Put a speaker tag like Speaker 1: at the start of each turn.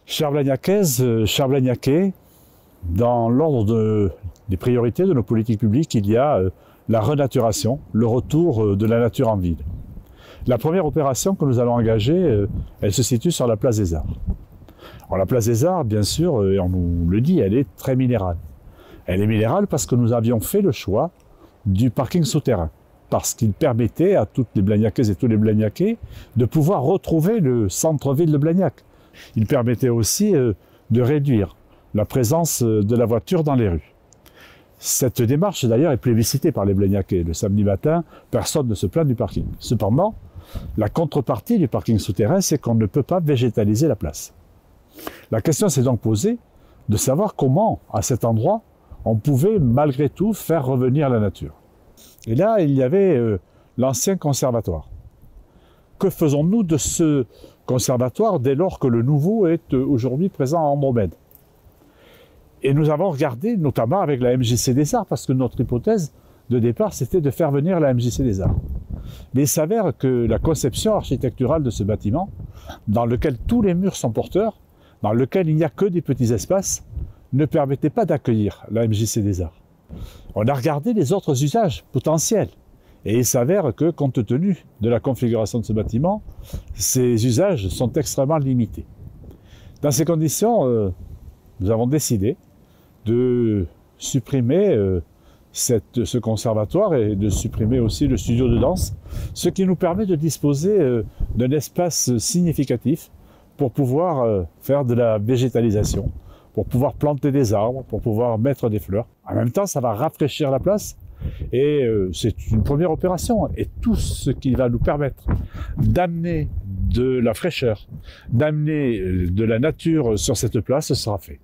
Speaker 1: Chers Blagnacaises, chers Blagnacais, dans l'ordre des priorités de nos politiques publiques, il y a la renaturation, le retour de la nature en ville. La première opération que nous allons engager, elle se situe sur la place des Arts. Alors, la place des Arts, bien sûr, et on nous le dit, elle est très minérale. Elle est minérale parce que nous avions fait le choix du parking souterrain, parce qu'il permettait à toutes les Blagnacaises et tous les Blagnacais de pouvoir retrouver le centre-ville de Blagnac. Il permettait aussi de réduire la présence de la voiture dans les rues. Cette démarche, d'ailleurs, est plébiscitée par les Blagnacais. Le samedi matin, personne ne se plaint du parking. Cependant, la contrepartie du parking souterrain, c'est qu'on ne peut pas végétaliser la place. La question s'est donc posée de savoir comment, à cet endroit, on pouvait malgré tout faire revenir la nature. Et là, il y avait l'ancien conservatoire. Que faisons-nous de ce conservatoire dès lors que le nouveau est aujourd'hui présent à Andromède? Et nous avons regardé, notamment avec la MJC des Arts, parce que notre hypothèse de départ, c'était de faire venir la MJC des Arts. Mais il s'avère que la conception architecturale de ce bâtiment, dans lequel tous les murs sont porteurs, dans lequel il n'y a que des petits espaces, ne permettait pas d'accueillir la MJC des Arts. On a regardé les autres usages potentiels. Et il s'avère que, compte tenu de la configuration de ce bâtiment, ces usages sont extrêmement limités. Dans ces conditions, nous avons décidé de supprimer ce conservatoire et de supprimer aussi le studio de danse, ce qui nous permet de disposer d'un espace significatif pour pouvoir faire de la végétalisation, pour pouvoir planter des arbres, pour pouvoir mettre des fleurs. En même temps, ça va rafraîchir la place. Et c'est une première opération. Et tout ce qui va nous permettre d'amener de la fraîcheur, d'amener de la nature sur cette place sera fait.